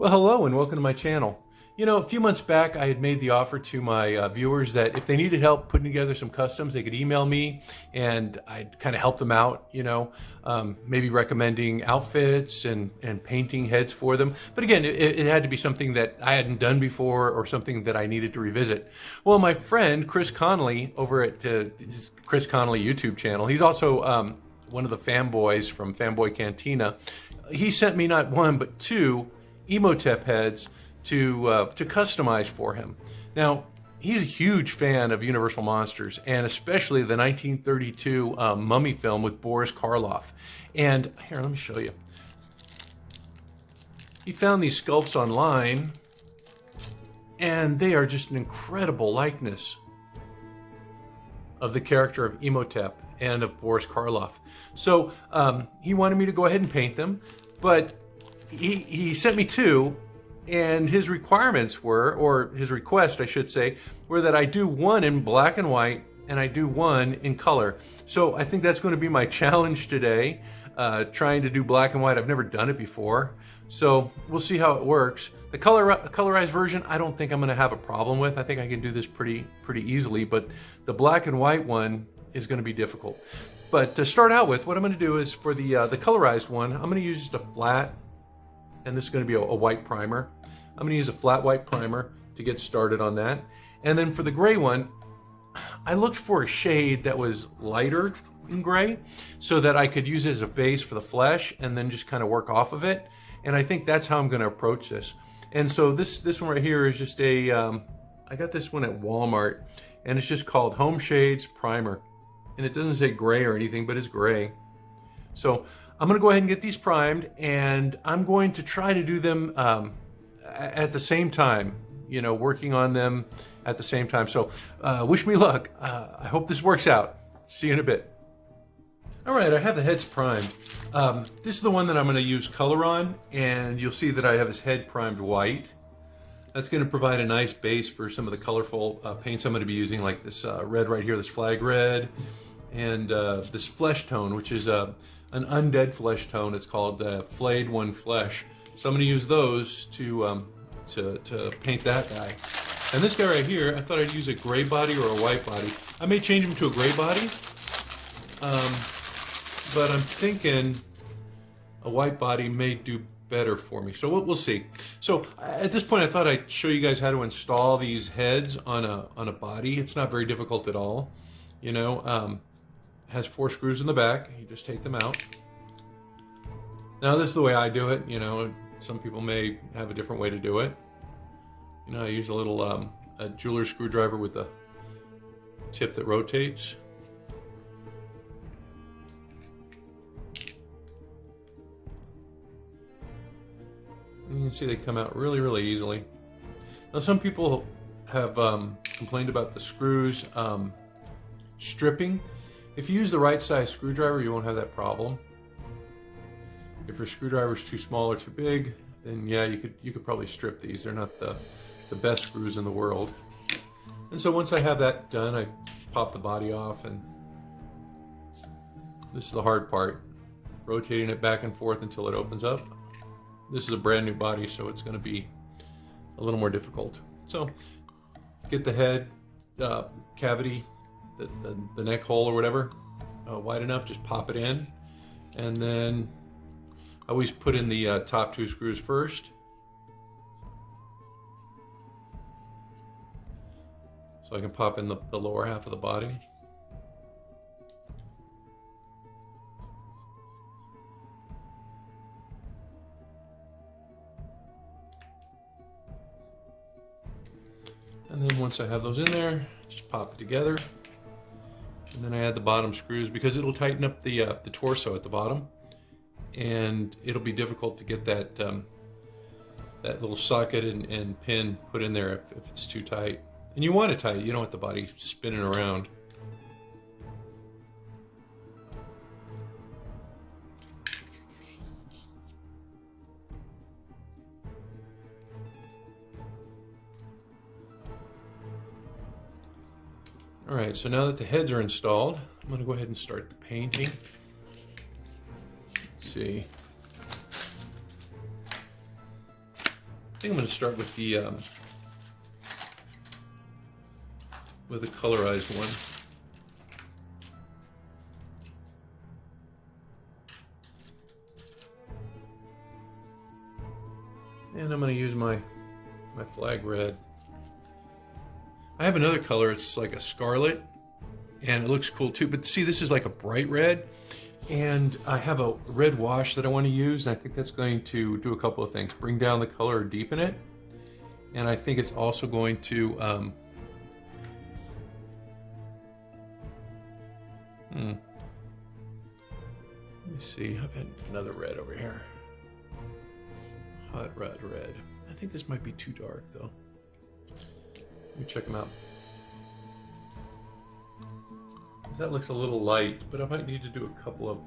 Well, hello and welcome to my channel. You know, a few months back I had made the offer to my viewers that if they needed help putting together some customs, they could email me and I'd kind of help them out, maybe recommending outfits and painting heads for them. But again, it had to be something that I hadn't done before or something that I needed to revisit. Well, my friend Chris Connolly over at his Chris Connolly YouTube channel, he's also one of the fanboys from Fanboy Cantina. He sent me not one, but two Imhotep heads to customize for him. Now, he's a huge fan of Universal Monsters, and especially the 1932 Mummy film with Boris Karloff. And here, let me show you. He found these sculpts online, and they are just an incredible likeness of the character of Imhotep and of Boris Karloff. So he wanted me to go ahead and paint them, but he sent me two, and his requirements were, or his request I should say, were that I do one in black and white and I do one in color. So I think that's going to be my challenge today, trying to do black and white. I've never done it before, so we'll see how it works. The colorized version, I don't think I'm going to have a problem with. I think I can do this pretty easily, but the black and white one is going to be difficult. But to start out with, what I'm going to do is for the colorized one, I'm going to use just a flat, and this is going to be a white primer. I'm going to use a flat white primer to get started on that. And then for the gray one, I looked for a shade that was lighter in gray so that I could use it as a base for the flesh and then just kind of work off of it. And I think that's how I'm going to approach this. And so this one right here is just a, I got this one at Walmart, and it's just called Home Shades Primer. And it doesn't say gray or anything, but it's gray. So I'm going to go ahead and get these primed, and I'm going to try to do them at the same time, working on them at the same time. So wish me luck. I hope this works out. See you in a bit. All right, I have the heads primed. This is the one that I'm going to use color on, and you'll see that I have his head primed white. That's going to provide a nice base for some of the colorful paints I'm going to be using, like this red right here, this flag red, and this flesh tone, which is an undead flesh tone. It's called Flayed One Flesh. So I'm going to use those to paint that guy. And this guy right here, I thought I'd use a gray body or a white body. I may change him to a gray body, but I'm thinking a white body may do better for me. So we'll see. So at this point, I thought I'd show you guys how to install these heads on a body. It's not very difficult at all. Has 4 screws in the back. You just take them out. Now this is the way I do it. Some people may have a different way to do it. I use a little a jeweler's screwdriver with the tip that rotates. And you can see they come out really easily. Now some people have complained about the screws stripping. If you use the right size screwdriver, you won't have that problem. If your screwdriver is too small or too big, then yeah, you could probably strip these. They're not the best screws in the world. And so once I have that done, I pop the body off, and this is the hard part, rotating it back and forth until it opens up. This is a brand new body, so it's going to be a little more difficult. So get the head cavity, the neck hole or whatever, wide enough, just pop it in. And then I always put in the top 2 screws first. So I can pop in the lower half of the body. And then once I have those in there, just pop it together. And then I add the bottom screws because it'll tighten up the torso at the bottom. And it'll be difficult to get that that little socket and pin put in there if it's too tight. And you want it tight, you don't want the body spinning around. All right, so now that the heads are installed, I'm going to go ahead and start the painting. Let's see. think I'm going to start with the colorized one. And I'm going to use my flag red. I have another color, it's like a scarlet, and it looks cool too. But see, this is like a bright red, and I have a red wash that I want to use, and I think that's going to do a couple of things. Bring down the color or deepen it, and I think it's also going to let me see, I've had another red over here. Hot red. I think this might be too dark though. Let me check them out. That looks a little light, but I might need to do a couple of...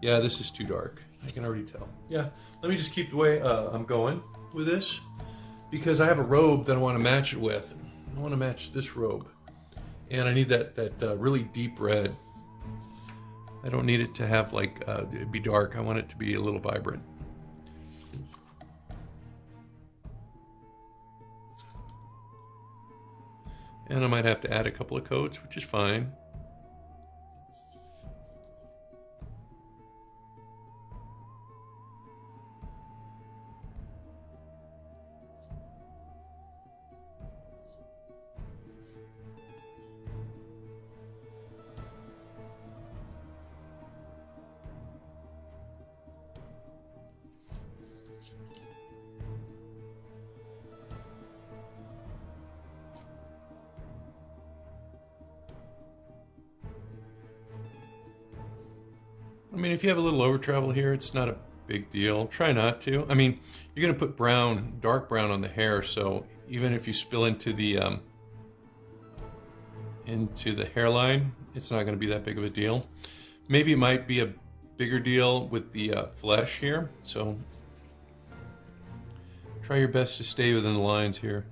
Yeah, this is too dark. I can already tell. Yeah, let me just keep the way I'm going with this, because I have a robe that I want to match it with. I want to match this robe, and I need that really deep red. I don't need it to have like it be dark. I want it to be a little vibrant. And I might have to add a couple of coats, which is fine. I mean, if you have a little over travel here, it's not a big deal. Try not to. I mean, you're going to put brown, dark brown on the hair, so even if you spill into the hairline, it's not going to be that big of a deal. Maybe it might be a bigger deal with the flesh here, so try your best to stay within the lines here.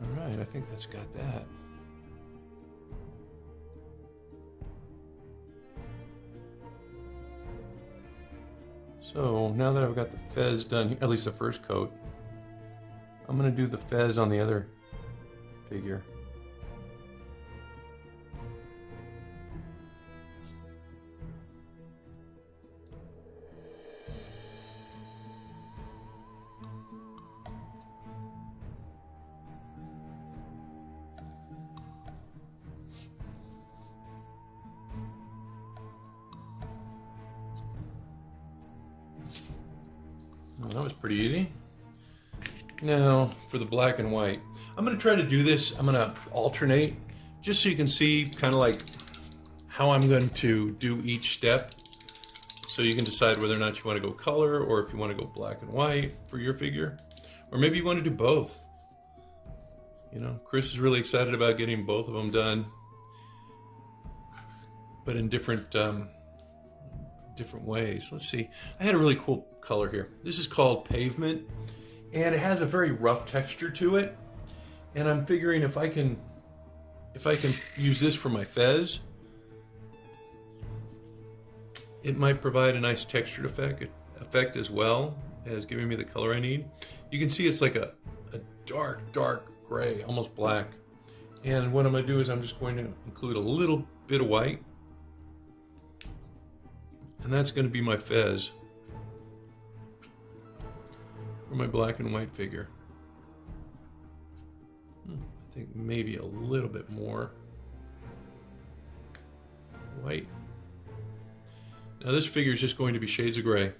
All right, I think that's got that. So now that I've got the fez done, at least the first coat, I'm going to do the fez on the other figure. Well, that was pretty easy. Now, for the black and white, I'm going to try to do this. I'm going to alternate, just so you can see kind of like how I'm going to do each step. So you can decide whether or not you want to go color, or if you want to go black and white for your figure. Or maybe you want to do both. You know, Chris is really excited about getting both of them done, but in different ways. Let's see. I had a really cool color here. This is called Pavement, and it has a very rough texture to it. And I'm figuring if I can use this for my fez, it might provide a nice textured effect as well as giving me the color I need. You can see it's like a dark gray, almost black. And what I'm going to do is I'm just going to include a little bit of white. And that's going to be my fez for my black and white figure. I think maybe a little bit more white. Now this figure is just going to be shades of gray.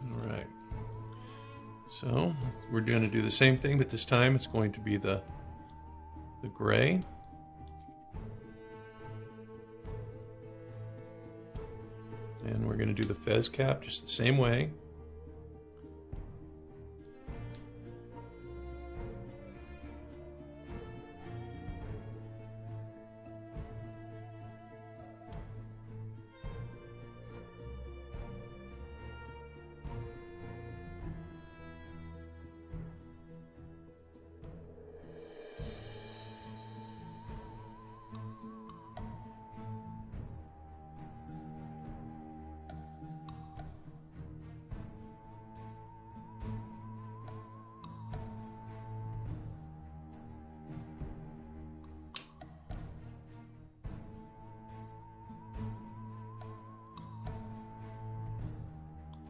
All right. So we're going to do the same thing, but this time it's going to be the gray. And we're going to do the fez cap just the same way.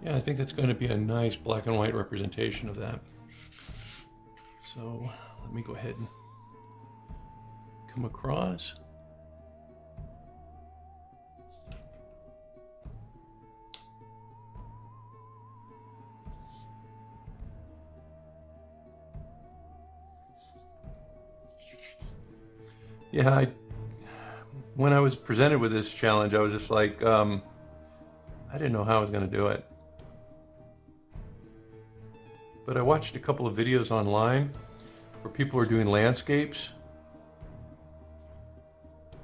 Yeah, I think that's going to be a nice black and white representation of that. So let me go ahead and come across. Yeah, when I was presented with this challenge, I was just like, I didn't know how I was going to do it. But I watched a couple of videos online where people are doing landscapes.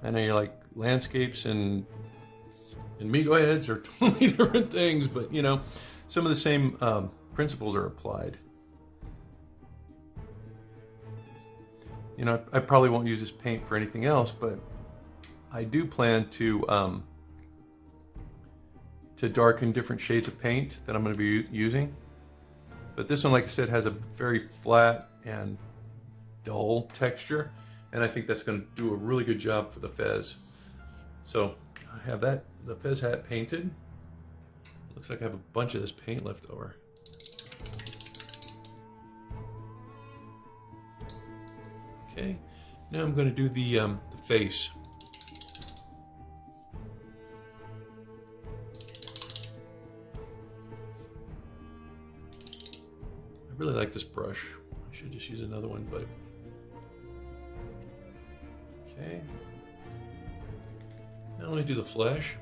I know you're like, landscapes and meago heads are totally different things, but you know, some of the same principles are applied. You know, I probably won't use this paint for anything else, but I do plan to darken different shades of paint that I'm going to be using. But this one, like I said, has a very flat and dull texture, and I think that's going to do a really good job for the fez. So I have the fez hat painted. Looks like I have a bunch of this paint left over. Okay, now I'm going to do the face. I really like this brush. I should just use another one, but okay. Now let me do the flesh.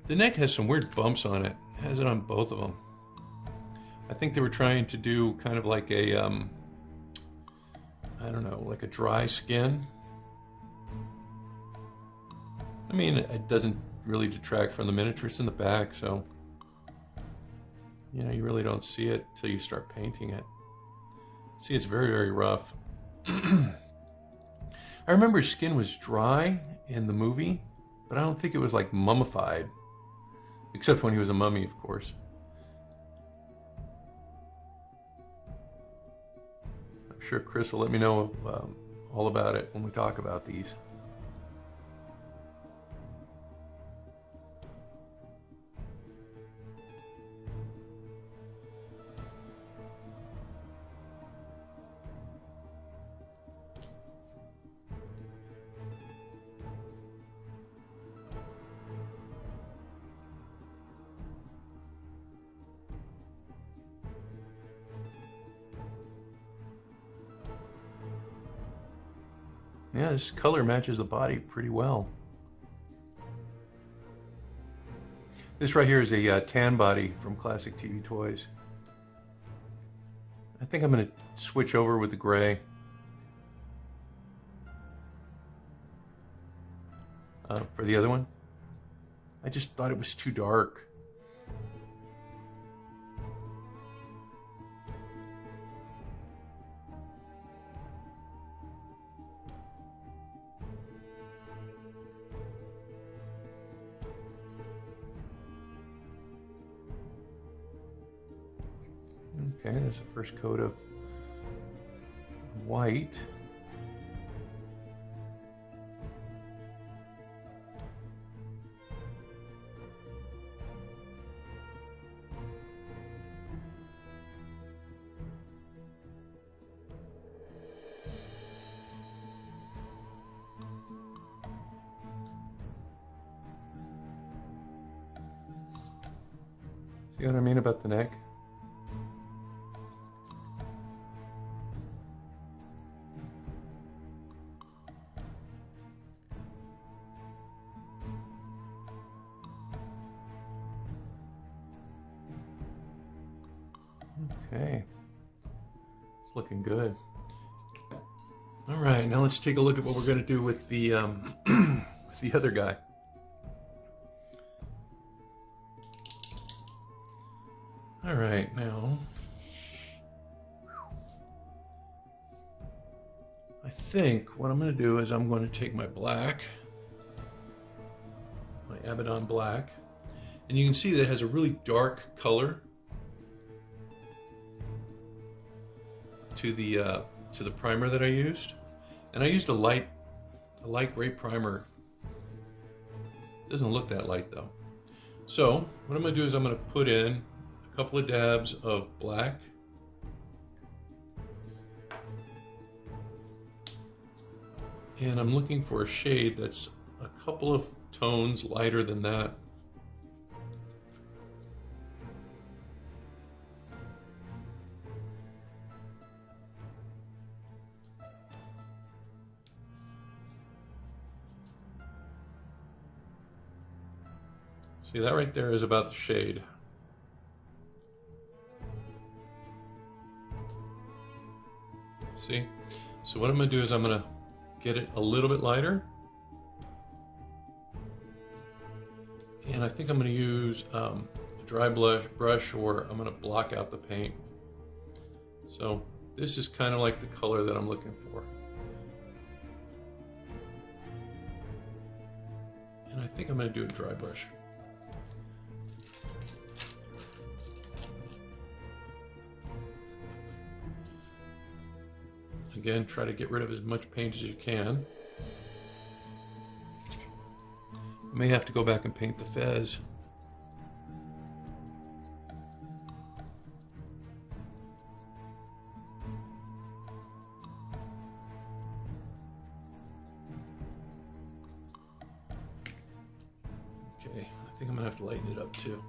The neck has some weird bumps on it. It has it on both of them. I think they were trying to do kind of like a, I don't know, like a dry skin. I mean, it doesn't really detract from the miniature. It's in the back, so, you know, you really don't see it till you start painting it. See, it's very, very rough. I remember his skin was dry in the movie, but I don't think it was like mummified. Except when he was a mummy, of course. I'm sure Chris will let me know all about it when we talk about these. Yeah, this color matches the body pretty well. This right here is a tan body from Classic TV Toys. I think I'm going to switch over with the gray. For the other one. I just thought it was too dark. Okay, that's the first coat of white. See what I mean about the neck? Okay, it's looking good. All right, now let's take a look at what we're going to do with the with the other guy. All right, now I think what I'm going to do is I'm going to take my black, my Abaddon black, and you can see that it has a really dark color to the primer that I used, and I used a light gray primer. It doesn't look that light though. So what I'm going to do is I'm going to put in a couple of dabs of black, and I'm looking for a shade that's a couple of tones lighter than that. See, that right there is about the shade. See? So what I'm going to do is I'm going to get it a little bit lighter. And I think I'm going to use a dry brush, or I'm going to block out the paint. So this is kind of like the color that I'm looking for. And I think I'm going to do a dry brush. Again, try to get rid of as much paint as you can. I may have to go back and paint the fez. Okay, I think I'm gonna have to lighten it up too.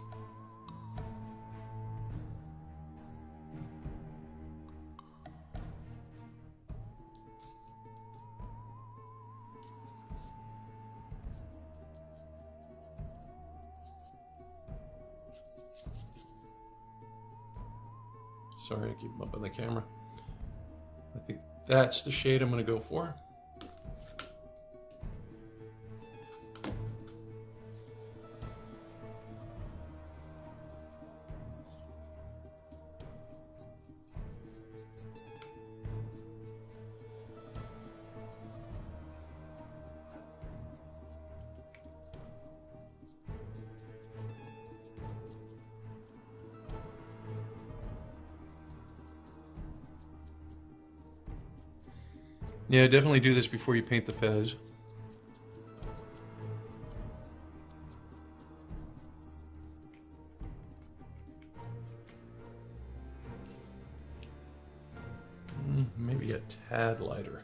Sorry, I keep bumping the camera. I think that's the shade I'm going to go for. Yeah, definitely do this before you paint the fez. Maybe a tad lighter.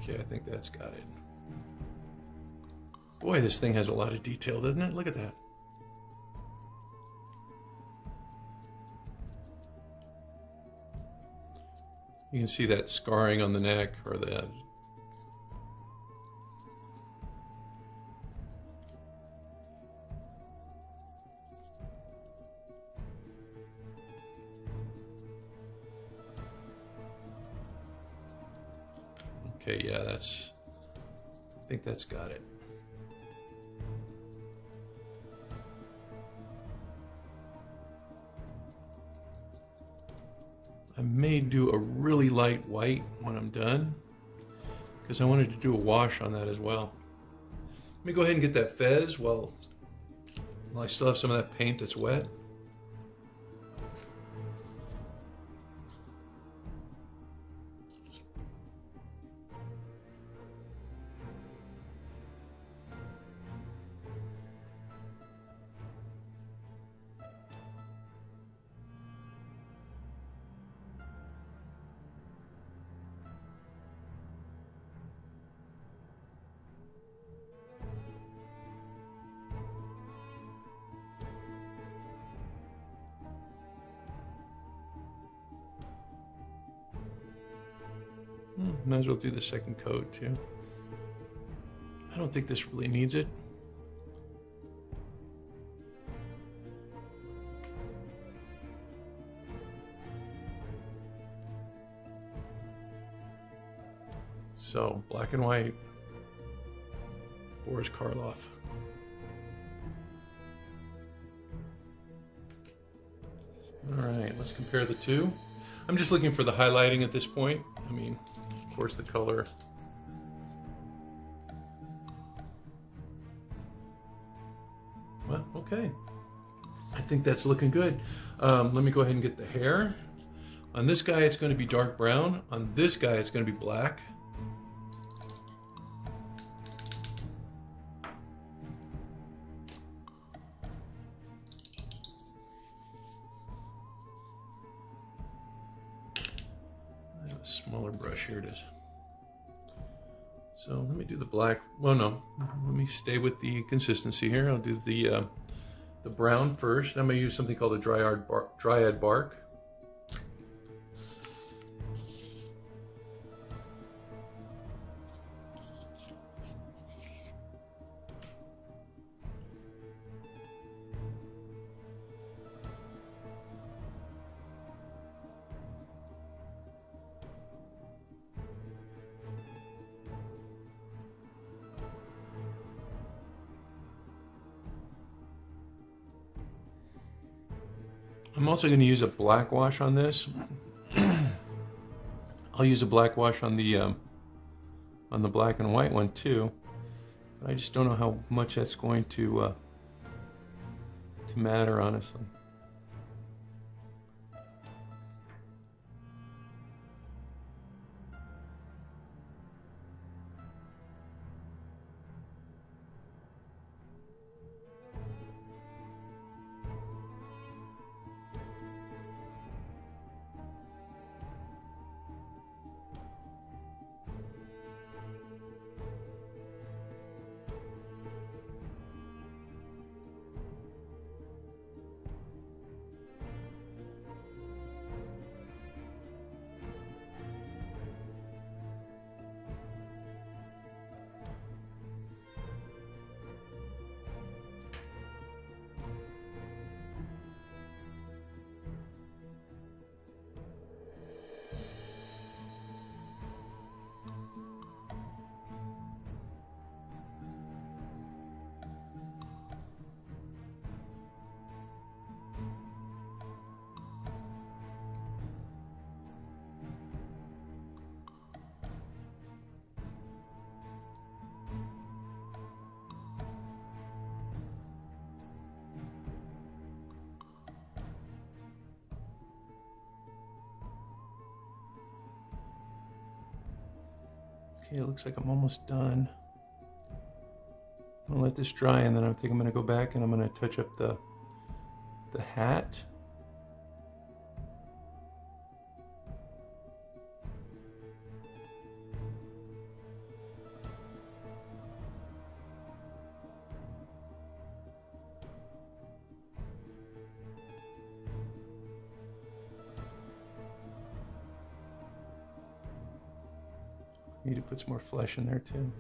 Okay, I think that's got it. Boy, this thing has a lot of detail, doesn't it? Look at that. You can see that scarring on the neck, or the... Okay, yeah, I think that's got it. I may do a really light white when I'm done, because I wanted to do a wash on that as well. Let me go ahead and get that fez while I still have some of that paint that's wet. Might as well do the second coat too. I don't think this really needs it. So, black and white, Boris Karloff. All right, let's compare the two. I'm just looking for the highlighting at this point. I mean, of course, the color. Well, okay. I think that's looking good. Let me go ahead and get the hair. On this guy, it's going to be dark brown. On this guy, it's going to be black. I have a smaller brush. Here it is. So let me do the black. Well, no, let me stay with the consistency here. I'll do the brown first. I'm going to use something called a dryad bark. I'm also going to use a black wash on this. I'll use a black wash on the black and white one too, but I just don't know how much that's going to matter, honestly. Okay, it looks like I'm almost done. I'm gonna let this dry, and then I think I'm gonna go back and I'm gonna touch up the hat. Need to put some more flesh in there too.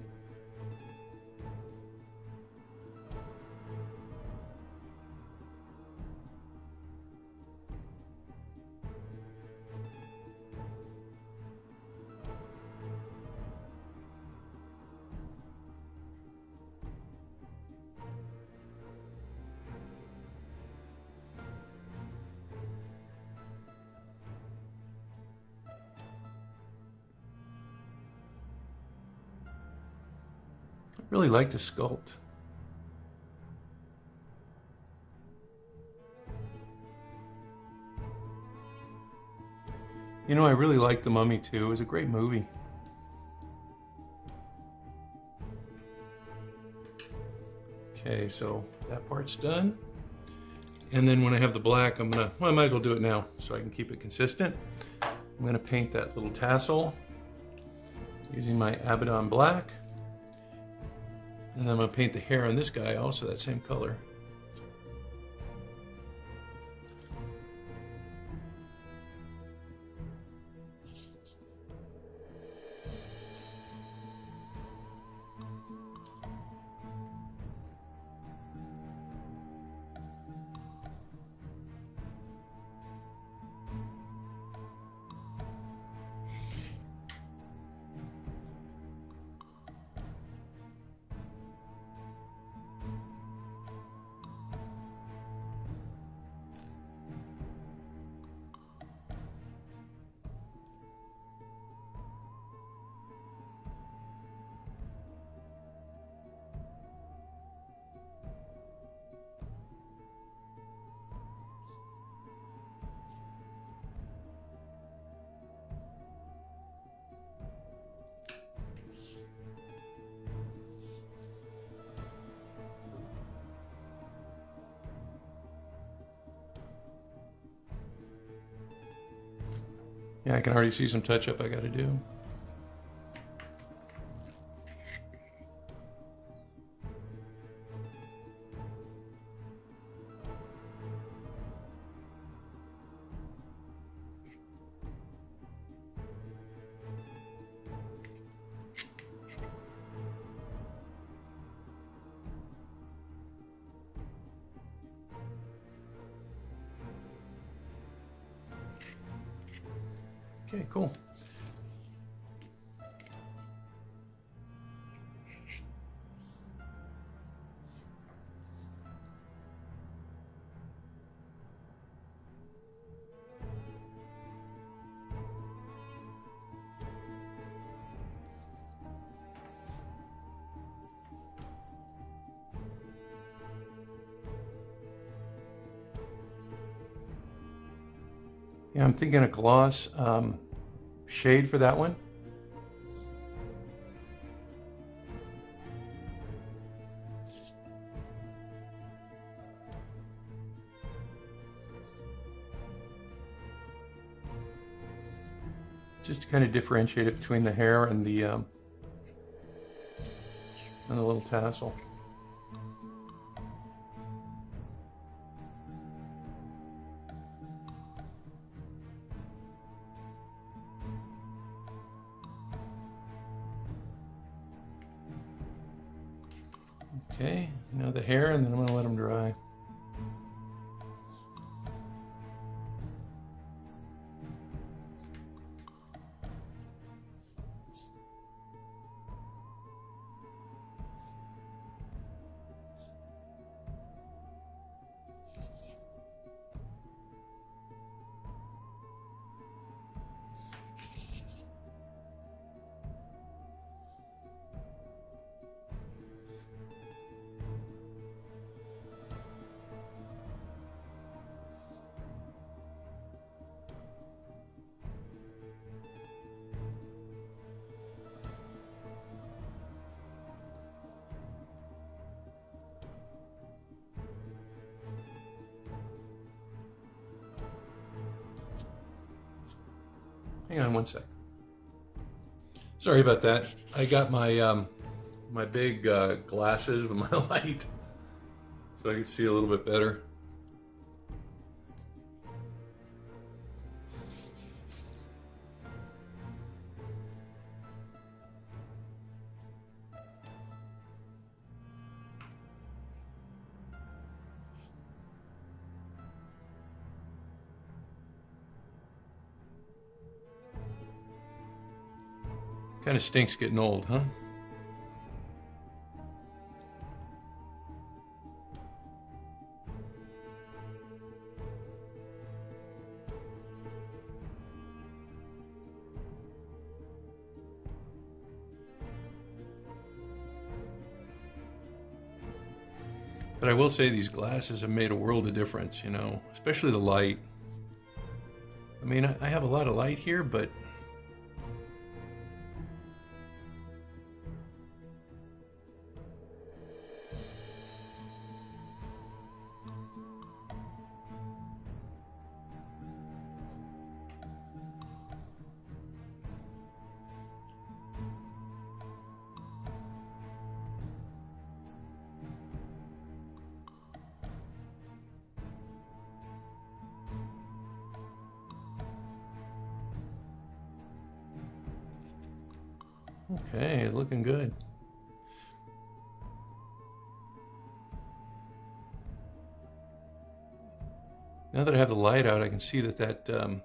I really like the sculpt. You know, I really like The Mummy too. It was a great movie. Okay, so that part's done. And then when I have the black, I might as well do it now so I can keep it consistent. I'm gonna paint that little tassel using my Abaddon black. And then I'm gonna paint the hair on this guy also that same color. Yeah, I can already see some touch-up I gotta do. Okay, cool. Yeah, I'm thinking a gloss shade for that one. Just to kind of differentiate it between the hair and the little tassel. Okay, now the hair, and then I'm going to let them dry. Hang on one sec. Sorry about that. I got my my big glasses with my light, so I can see a little bit better. Kind of stinks getting old, huh? But I will say these glasses have made a world of difference, you know, especially the light. I mean, I have a lot of light here, but okay, looking good. Now that I have the light out, I can see that that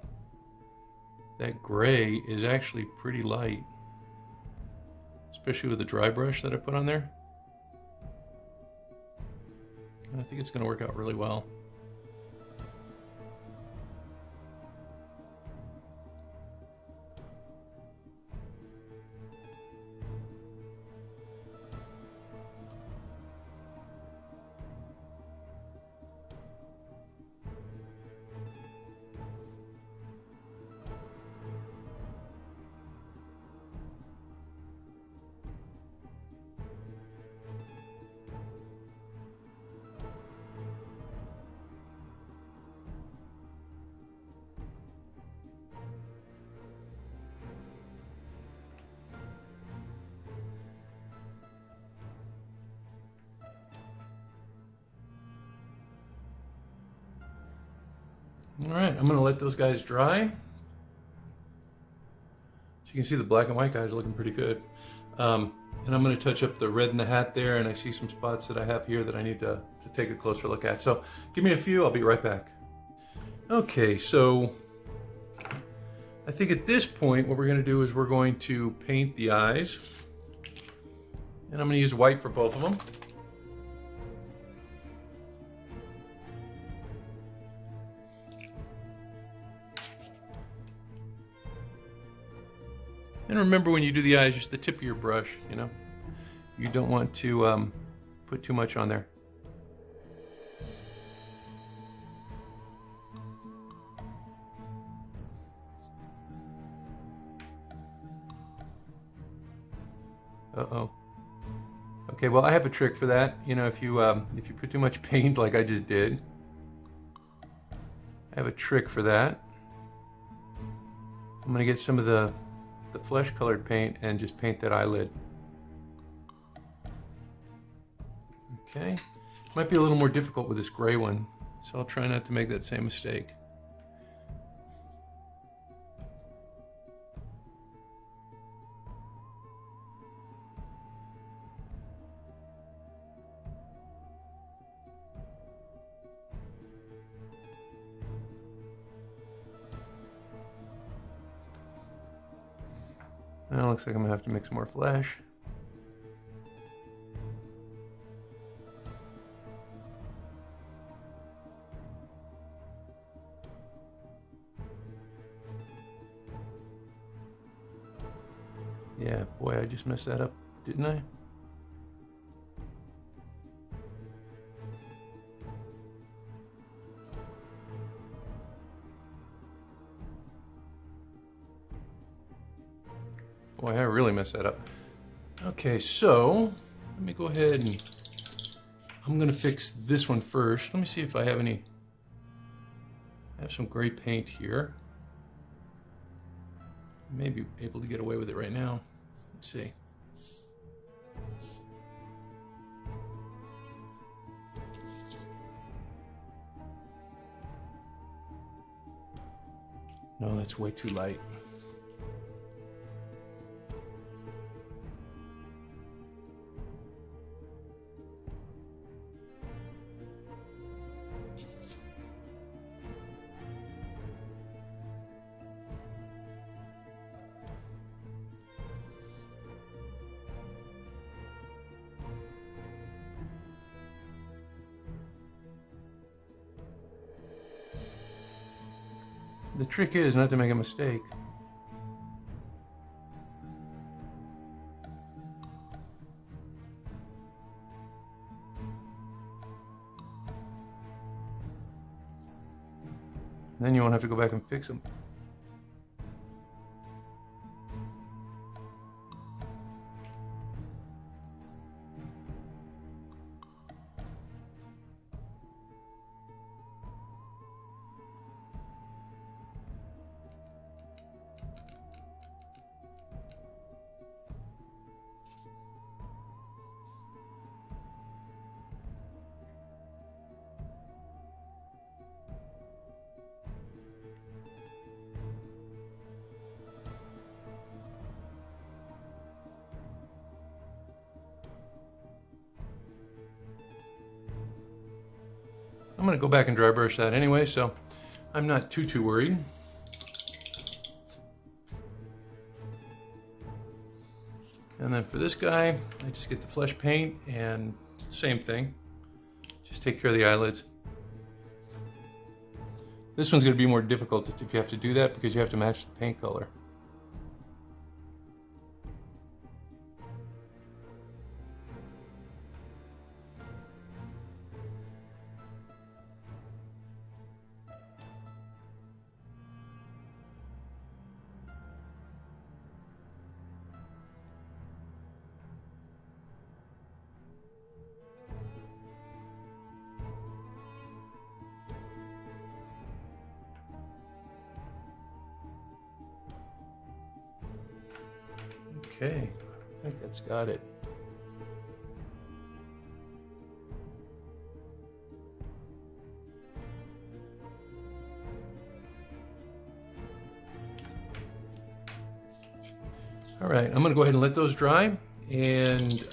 gray is actually pretty light, especially with the dry brush that I put on there. And I think it's going to work out really well. All right, I'm going to let those guys dry. So you can see the black and white guys looking pretty good. And I'm going to touch up the red in the hat there, and I see some spots that I have here that I need to take a closer look at. So give me a few, I'll be right back. Okay, so I think at this point what we're going to do is we're going to paint the eyes. And I'm going to use white for both of them. And remember, when you do the eyes, just the tip of your brush, you know? You don't want to put too much on there. Uh-oh. Okay, well, I have a trick for that. You know, if you put too much paint like I just did, I have a trick for that. I'm gonna get some of the flesh colored paint and just paint that eyelid. Okay, might be a little more difficult with this gray one, so I'll try not to make that same mistake. Now it looks like I'm gonna have to mix more flesh. Yeah, boy, I just messed that up, didn't I? Boy, I really messed that up. Okay, so let me go ahead and I'm gonna fix this one first. Let me see if I have any. I have some gray paint here. I may be able to get away with it right now. Let's see. No, that's way too light. The trick is not to make a mistake. Then you won't have to go back and fix them. I'm going to go back and dry brush that anyway, so I'm not too worried. And then for this guy, I just get the flesh paint and same thing. Just take care of the eyelids. This one's going to be more difficult if you have to do that because you have to match the paint color. Okay, I think that's got it. All right, I'm going to go ahead and let those dry and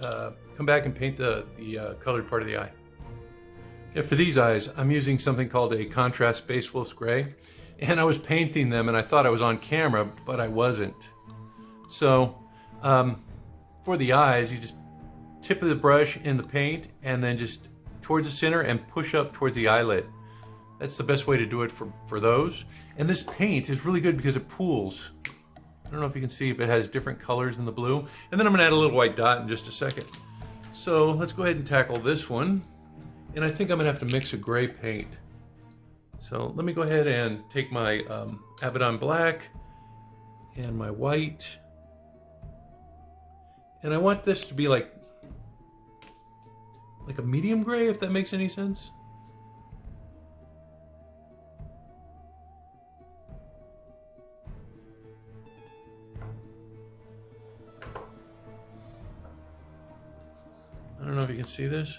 come back and paint the colored part of the eye. Yeah, for these eyes, I'm using something called a contrast Space Wolf's Gray, and I was painting them and I thought I was on camera, but I wasn't. So for the eyes, you just tip of the brush in the paint and then just towards the center and push up towards the eyelid. That's the best way to do it for those. And this paint is really good because it pools. I don't know if you can see, but it has different colors in the blue. And then I'm gonna add a little white dot in just a second. So let's go ahead and tackle this one. And I think I'm gonna have to mix a gray paint. So let me go ahead and take my Abaddon black and my white. And I want this to be like a medium gray, if that makes any sense. I don't know if you can see this.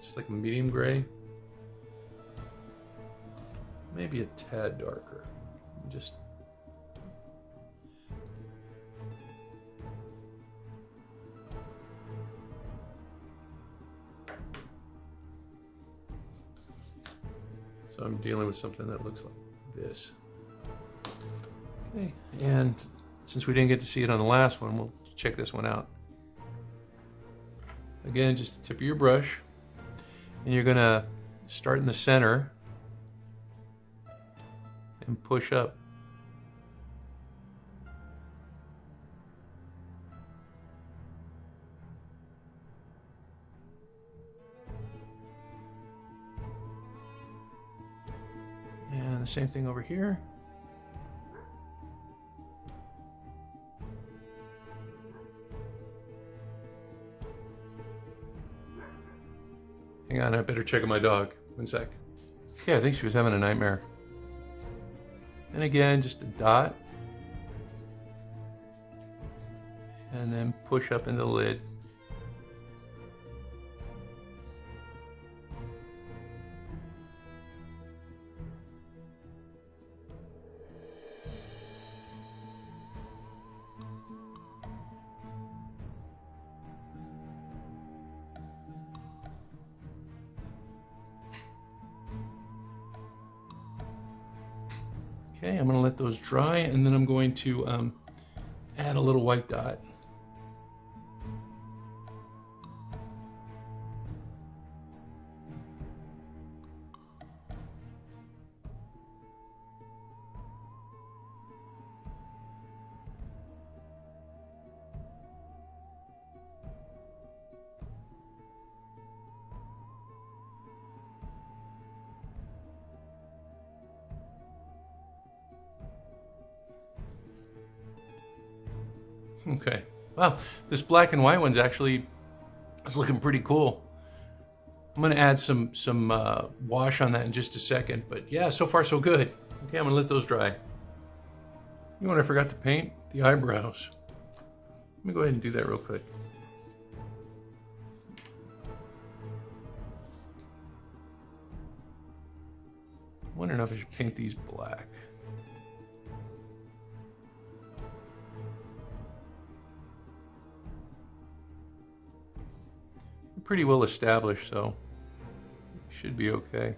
Just like a medium gray. Maybe a tad darker. Just so I'm dealing with something that looks like this. Okay, and since we didn't get to see it on the last one, we'll check this one out. Again, just the tip of your brush, and you're gonna start in the center and push up. And the same thing over here. Hang on, I better check on my dog. 1 sec. Okay, I think she was having a nightmare. And again, just a dot. And then push up into the lid. Okay, I'm going to let those dry, and then I'm going to add a little white dot. Okay. Wow, this black and white one's actually is looking pretty cool. I'm gonna add some wash on that in just a second, but yeah, so far so good. Okay, I'm gonna let those dry. You know what I forgot to paint? The eyebrows. Let me go ahead and do that real quick. I'm wondering if I should paint these black. Pretty well established, so should be okay.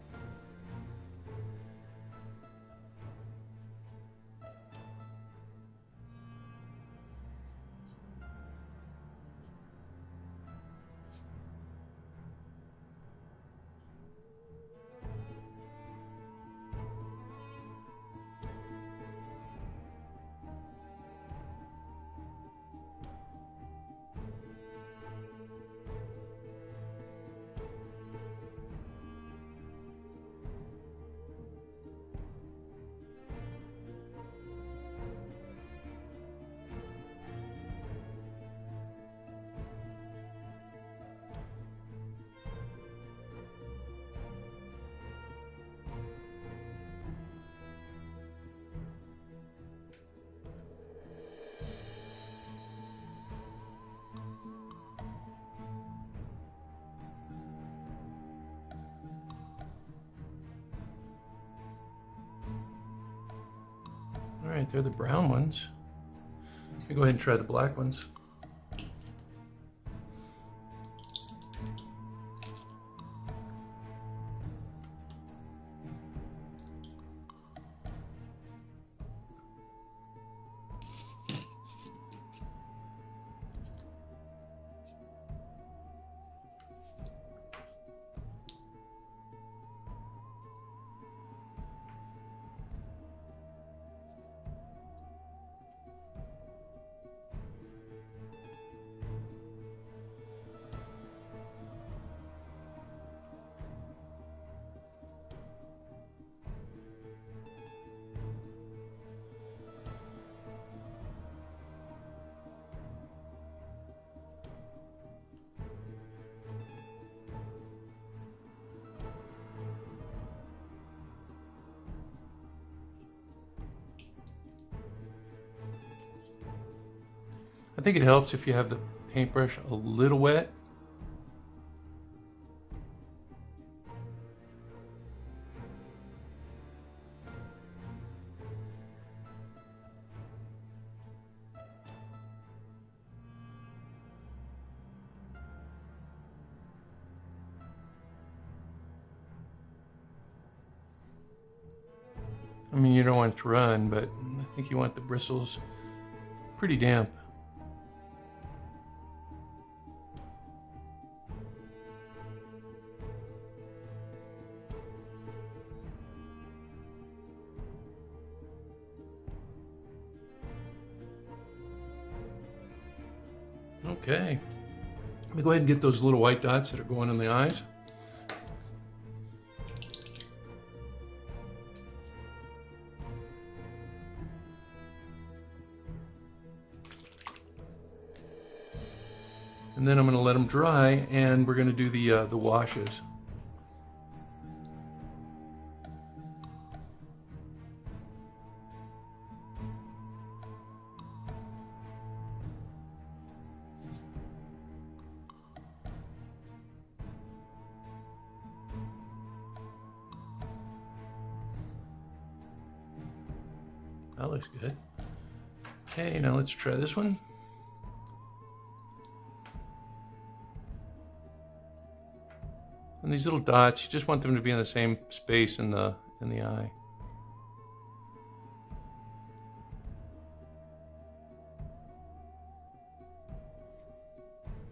All right, they're the brown ones. Let me go ahead and try the black ones. I think it helps if you have the paintbrush a little wet. I mean, you don't want it to run, but I think you want the bristles pretty damp. Okay. Let me go ahead and get those little white dots that are going in the eyes. And then I'm going to let them dry, and we're going to do the washes. That looks good. Okay, now let's try this one. And these little dots, you just want them to be in the same space in the eye.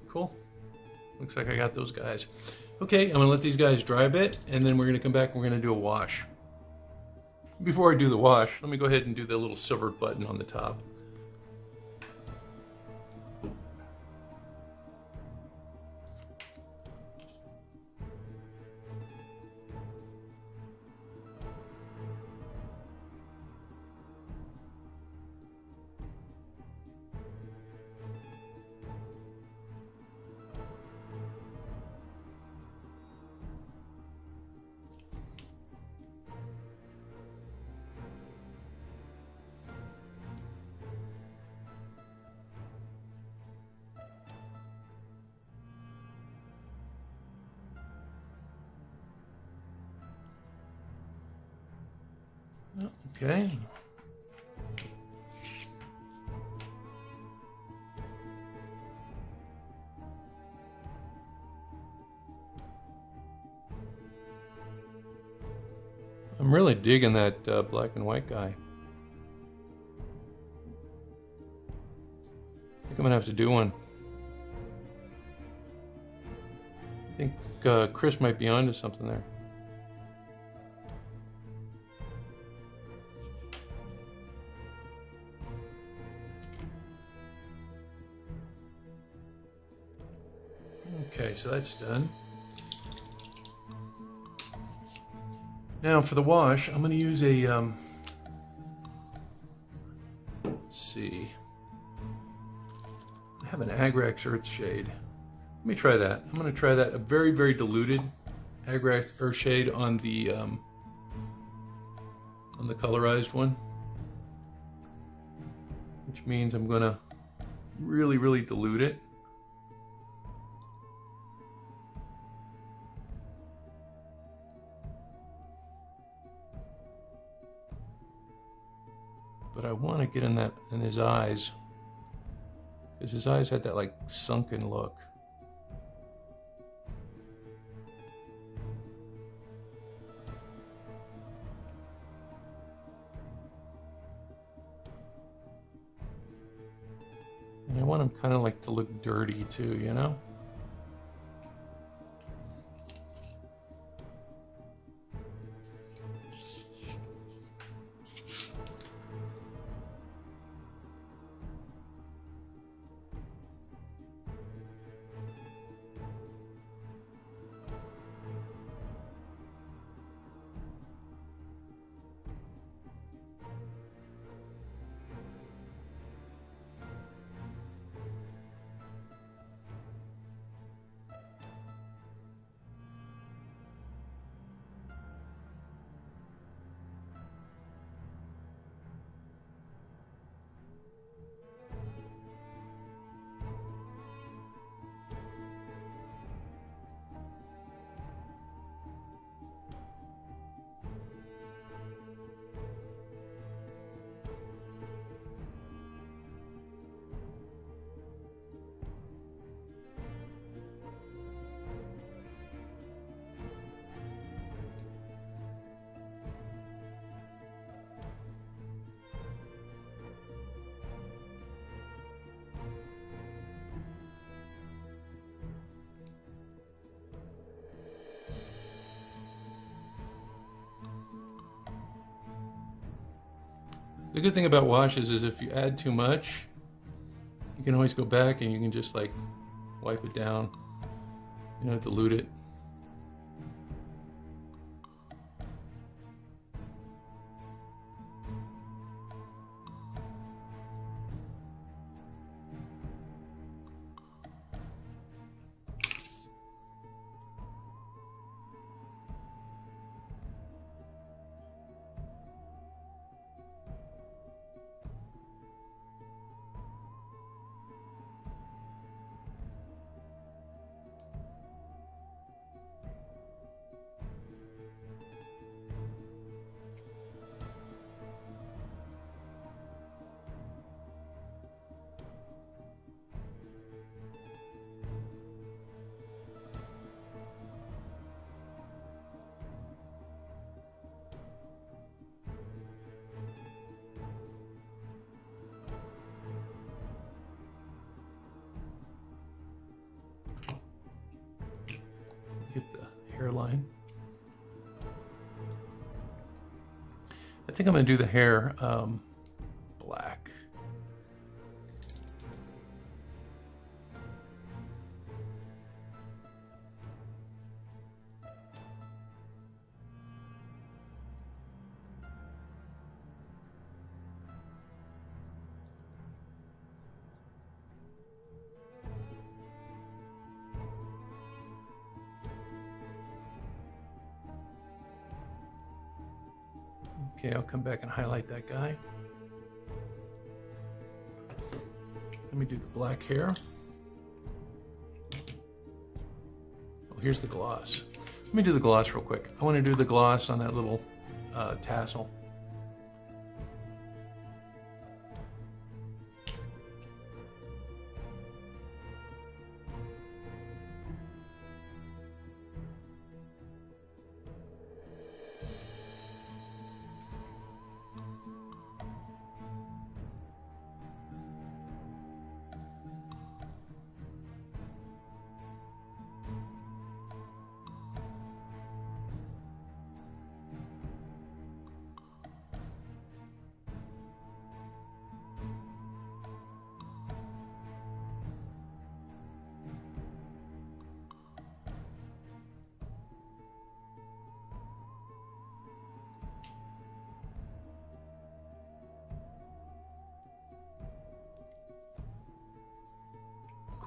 Cool. Looks like I got those guys. Okay, I'm gonna let these guys dry a bit, and then we're gonna come back and we're gonna do a wash. Before I do the wash, let me go ahead and do the little silver button on the top. Okay. I'm really digging that black and white guy. I think I'm gonna have to do one. I think Chris might be onto something there. Okay, so that's done. Now for the wash, I'm going to use a, let's see, I have an Agrax Earth Shade. Let me try that. I'm going to try that, a very, very diluted Agrax Earth Shade on the colorized one. Which means I'm going to really, really dilute it. But I want to get in his eyes, because his eyes had that like sunken look. And I want him kind of like to look dirty too, you know? The good thing about washes is if you add too much, you can always go back and you can just like wipe it down, you know, dilute it. Get the hairline. I think I'm going to do the hair black. Okay, I'll come back and highlight that guy. Let me do the black hair. Oh, here's the gloss. Let me do the gloss real quick. I want to do the gloss on that little tassel.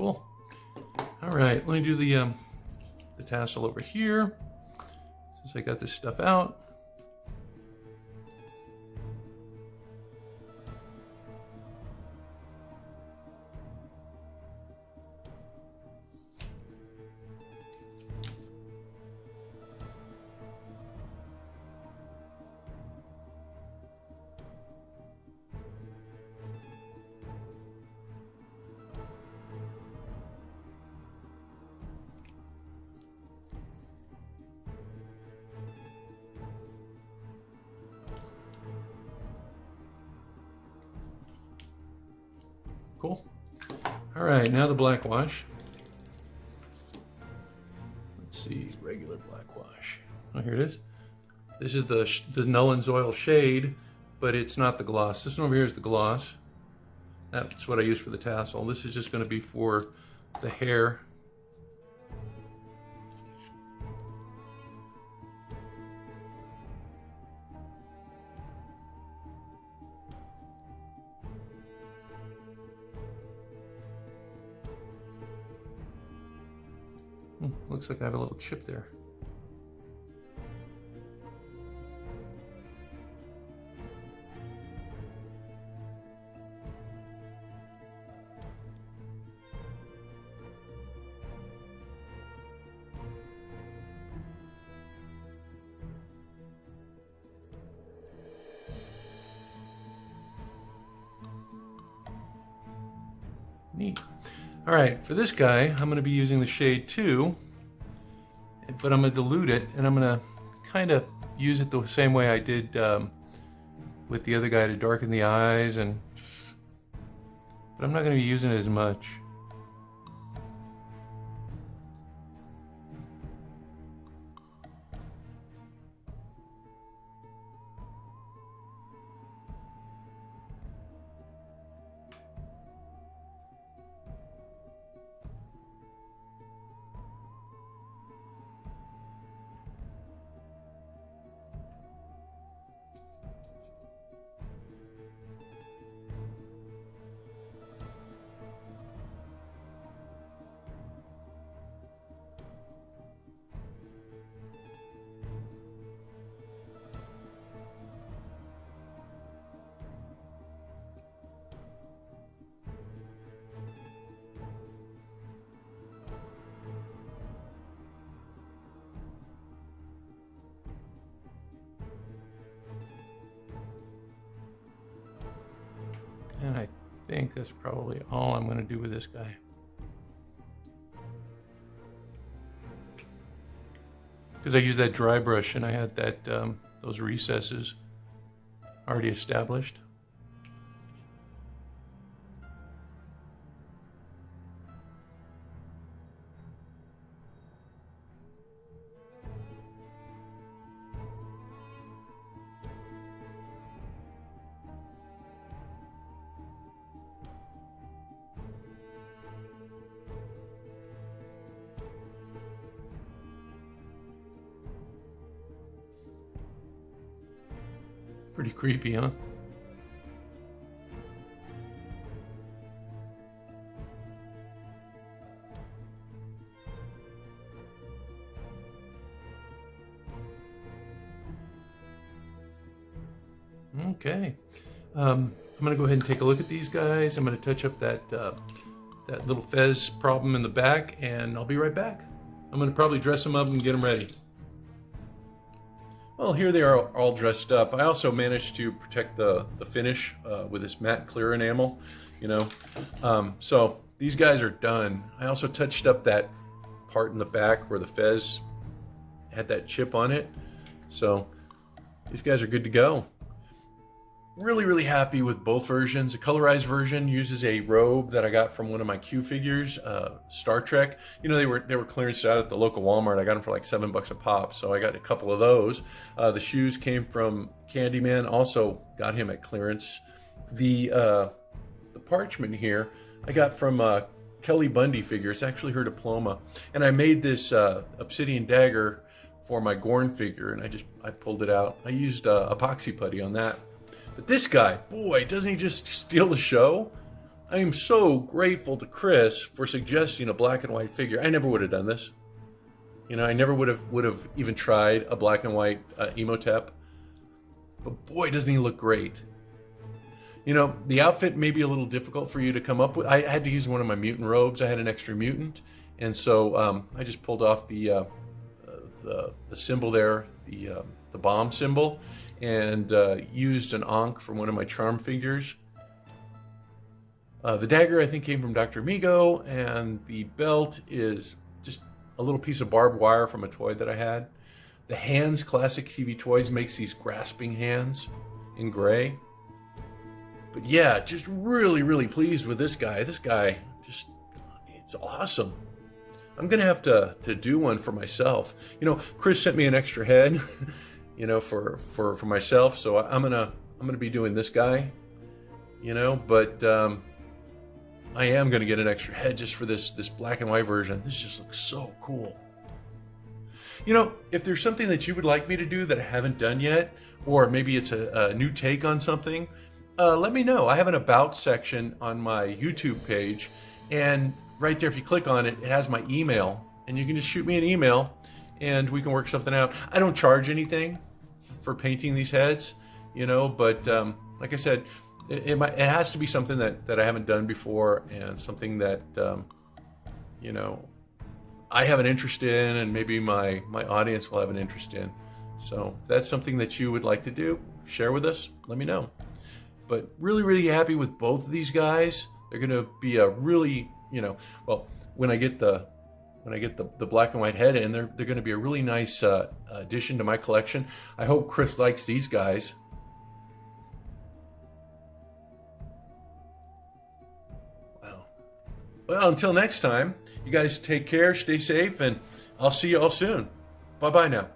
Cool. All right, let me do the tassel over here. Since I got this stuff out. Cool. All right, now the black wash. Let's see, regular black wash. Oh, here it is. This is the Nullen's Oil shade, but it's not the gloss. This one over here is the gloss. That's what I use for the tassel. This is just going to be for the hair. Looks like I have a little chip there. Neat. All right, for this guy, I'm going to be using the shade 2, but I'm going to dilute it, and I'm going to kind of use it the same way I did with the other guy to darken the eyes, but I'm not going to be using it as much. And I think that's probably all I'm going to do with this guy. Because I used that dry brush and I had that those recesses already established. Pretty creepy, huh? Okay. I'm going to go ahead and take a look at these guys. I'm going to touch up that little fez problem in the back, and I'll be right back. I'm going to probably dress them up and get them ready. Well, here they are all dressed up. I also managed to protect the finish with this matte clear enamel, you know. So these guys are done. I also touched up that part in the back where the fez had that chip on it. So these guys are good to go. Really, really happy with both versions. The colorized version uses a robe that I got from one of my Q figures, Star Trek. You know, they were clearance out at the local Walmart. I got them for like $7 a pop, so I got a couple of those. The shoes came from Candyman, also got him at clearance. The parchment here I got from Kelly Bundy figure. It's actually her diploma, and I made this obsidian dagger for my Gorn figure, and I pulled it out. I used epoxy putty on that. But this guy, boy, doesn't he just steal the show? I am so grateful to Chris for suggesting a black and white figure. I never would have done this. You know, I never would have even tried a black and white Imhotep. But boy, doesn't he look great. You know, the outfit may be a little difficult for you to come up with. I had to use one of my mutant robes. I had an extra mutant. And so I just pulled off the symbol there, the bomb symbol, and used an Ankh from one of my charm figures. The dagger, I think, came from Dr. Migo, and the belt is just a little piece of barbed wire from a toy that I had. The hands, Classic TV Toys makes these grasping hands in gray. But yeah, just really, really pleased with this guy. This guy, just, it's awesome. I'm gonna have to do one for myself. You know, Chris sent me an extra head, you know, for myself. So I'm gonna be doing this guy, you know. But I am gonna get an extra head just for this black and white version. This just looks so cool. You know, if there's something that you would like me to do that I haven't done yet, or maybe it's a new take on something, let me know. I have an About section on my YouTube page, and right there, if you click on it, it has my email, and you can just shoot me an email, and we can work something out. I don't charge anything for painting these heads, you know, but like I said, it has to be something that I haven't done before, and something that, you know, I have an interest in, and maybe my audience will have an interest in. So if that's something that you would like to do, share with us, let me know. But really, really happy with both of these guys. They're going to be a really, you know, well, when I get the black and white head in, they're going to be a really nice addition to my collection. I hope Chris likes these guys. Wow. Well, until next time, you guys take care, stay safe, and I'll see you all soon. Bye-bye now.